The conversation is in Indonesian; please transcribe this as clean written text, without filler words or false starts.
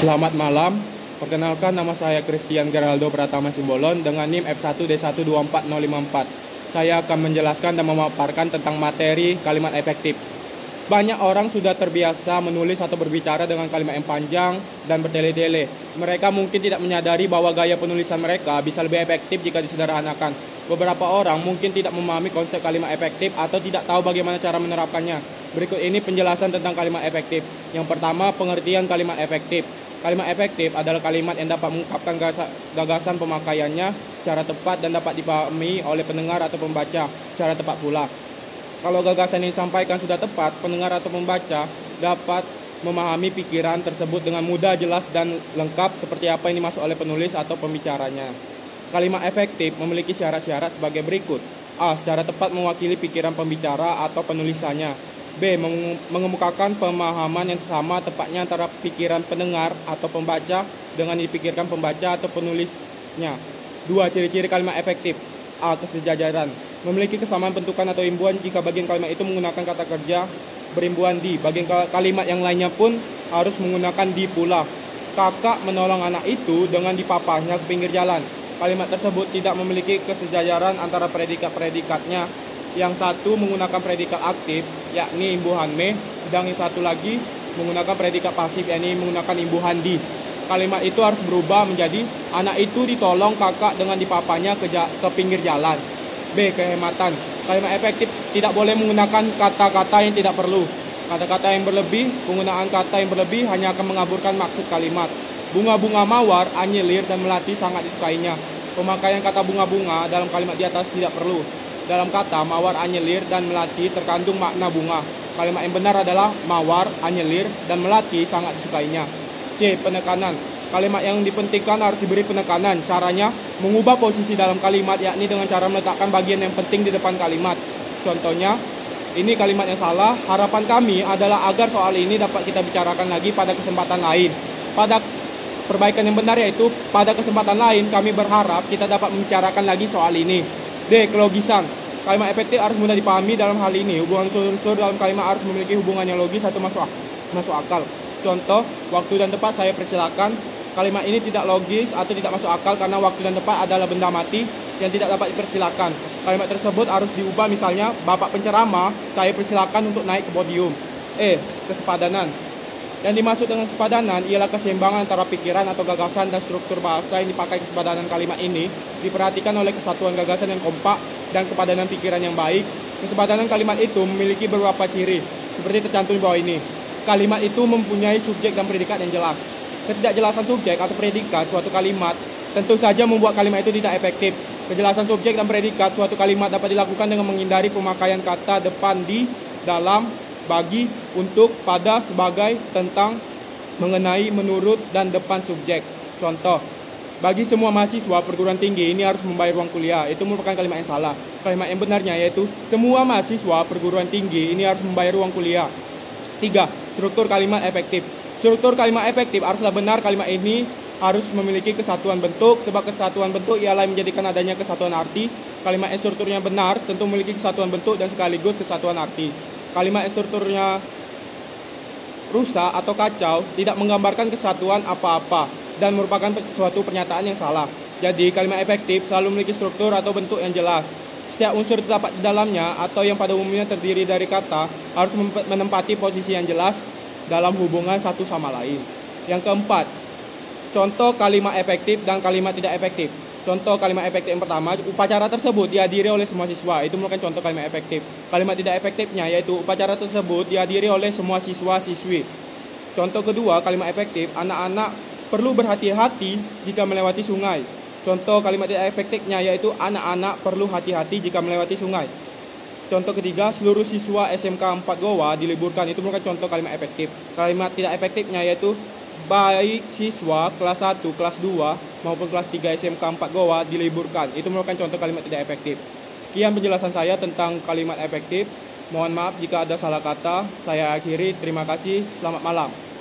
Selamat malam, perkenalkan nama saya Christian Geraldo Pratama Simbolon dengan NIM F1D1244054. Saya akan menjelaskan dan memaparkan tentang materi kalimat efektif. Banyak orang sudah terbiasa menulis atau berbicara dengan kalimat yang panjang dan bertele-tele. Mereka mungkin tidak menyadari bahwa gaya penulisan mereka bisa lebih efektif jika disederhanakan. Beberapa orang mungkin tidak memahami konsep kalimat efektif atau tidak tahu bagaimana cara menerapkannya. Berikut ini penjelasan tentang kalimat efektif. Yang pertama, pengertian kalimat efektif. Kalimat efektif adalah kalimat yang dapat mengungkapkan gagasan pemakaiannya secara tepat dan dapat dipahami oleh pendengar atau pembaca secara tepat pula. Kalau gagasan yang disampaikan sudah tepat, pendengar atau pembaca dapat memahami pikiran tersebut dengan mudah, jelas, dan lengkap seperti apa yang dimaksud oleh penulis atau pembicaranya. Kalimat efektif memiliki syarat-syarat sebagai berikut. A. Secara tepat mewakili pikiran pembicara atau penulisannya. B. Mengemukakan pemahaman yang sama tepatnya antara pikiran pendengar atau pembaca dengan dipikirkan pembaca atau penulisnya. 2. Ciri-ciri kalimat efektif. A. Kesejajaran. Memiliki kesamaan bentukan atau imbuhan jika bagian kalimat itu menggunakan kata kerja berimbuhan di. Bagian kalimat yang lainnya pun harus menggunakan di pula. Kakak menolong anak itu dengan dipapahnya ke pinggir jalan. Kalimat tersebut tidak memiliki kesejajaran antara predikat-predikatnya. Yang satu menggunakan predikat aktif, yakni imbuhan me, sedang yang satu lagi menggunakan predikat pasif, yakni menggunakan imbuhan di. Kalimat itu harus berubah menjadi anak itu ditolong kakak dengan dipapahnya ke pinggir jalan. B. Kehematan. Kalimat efektif tidak boleh menggunakan kata-kata yang tidak perlu. Kata-kata yang berlebih, penggunaan kata yang berlebih hanya akan mengaburkan maksud kalimat. Bunga-bunga mawar, anyelir, dan melati sangat disukainya. Pemakaian kata bunga-bunga dalam kalimat di atas tidak perlu. Dalam kata mawar, anyelir, dan melati terkandung makna bunga. Kalimat yang benar adalah mawar, anyelir, dan melati sangat disukainya. C. Penekanan. Kalimat yang dipentingkan harus diberi penekanan. Caranya, mengubah posisi dalam kalimat, yakni dengan cara meletakkan bagian yang penting di depan kalimat. Contohnya, ini kalimat yang salah. Harapan kami adalah agar soal ini dapat kita bicarakan lagi pada kesempatan lain. Pada perbaikan yang benar yaitu, pada kesempatan lain kami berharap kita dapat membicarakan lagi soal ini. D. Kelogisan. Kalimat efektif harus mudah dipahami dalam hal ini. Hubungan unsur-unsur dalam kalimat harus memiliki hubungan yang logis atau masuk akal. Contoh, waktu dan tempat saya persilakan. Kalimat ini tidak logis atau tidak masuk akal karena waktu dan tempat adalah benda mati yang tidak dapat dipersilakan. Kalimat tersebut harus diubah, misalnya, Bapak penceramah, saya persilakan untuk naik ke podium. E. Kesepadanan. Yang dimaksud dengan kesepadanan ialah keseimbangan antara pikiran atau gagasan dan struktur bahasa yang dipakai. Kesepadanan kalimat ini diperhatikan oleh kesatuan gagasan yang kompak dan kepadanan pikiran yang baik. Kesepadanan kalimat itu memiliki beberapa ciri, seperti tercantum di bawah ini. Kalimat itu mempunyai subjek dan predikat yang jelas. Ketidakjelasan subjek atau predikat suatu kalimat tentu saja membuat kalimat itu tidak efektif. Kejelasan subjek dan predikat suatu kalimat dapat dilakukan dengan menghindari pemakaian kata depan di, dalam, bagi, untuk, pada, sebagai, tentang, mengenai, menurut, dan depan subjek. Contoh, bagi semua mahasiswa perguruan tinggi ini harus membayar uang kuliah. Itu merupakan kalimat yang salah. Kalimat yang benarnya yaitu semua mahasiswa perguruan tinggi ini harus membayar uang kuliah. 3. Struktur kalimat efektif. Struktur kalimat efektif haruslah benar. Kalimat ini harus memiliki kesatuan bentuk, sebab kesatuan bentuk ialah menjadikan adanya kesatuan arti. Kalimat yang strukturnya benar tentu memiliki kesatuan bentuk dan sekaligus kesatuan arti. Kalimat yang strukturnya rusak atau kacau tidak menggambarkan kesatuan apa-apa dan merupakan suatu pernyataan yang salah. Jadi, kalimat efektif selalu memiliki struktur atau bentuk yang jelas. Setiap unsur terdapat di dalamnya atau yang pada umumnya terdiri dari kata harus menempati posisi yang jelas dalam hubungan satu sama lain. Yang keempat, contoh kalimat efektif dan kalimat tidak efektif. Contoh kalimat efektif yang pertama, upacara tersebut dihadiri oleh semua siswa. Itu merupakan contoh kalimat efektif. Kalimat tidak efektifnya yaitu upacara tersebut dihadiri oleh semua siswa-siswi. Contoh kedua, kalimat efektif, anak-anak perlu berhati-hati jika melewati sungai. Contoh kalimat tidak efektifnya yaitu anak-anak perlu hati-hati jika melewati sungai. Contoh ketiga, seluruh siswa SMK 4 Goa diliburkan. Itu merupakan contoh kalimat efektif. Kalimat tidak efektifnya yaitu baik siswa kelas 1, kelas 2 maupun kelas 3 SMK 4 Goa diliburkan. Itu merupakan contoh kalimat tidak efektif. Sekian penjelasan saya tentang kalimat efektif. Mohon maaf jika ada salah kata. Saya akhiri. Terima kasih. Selamat malam.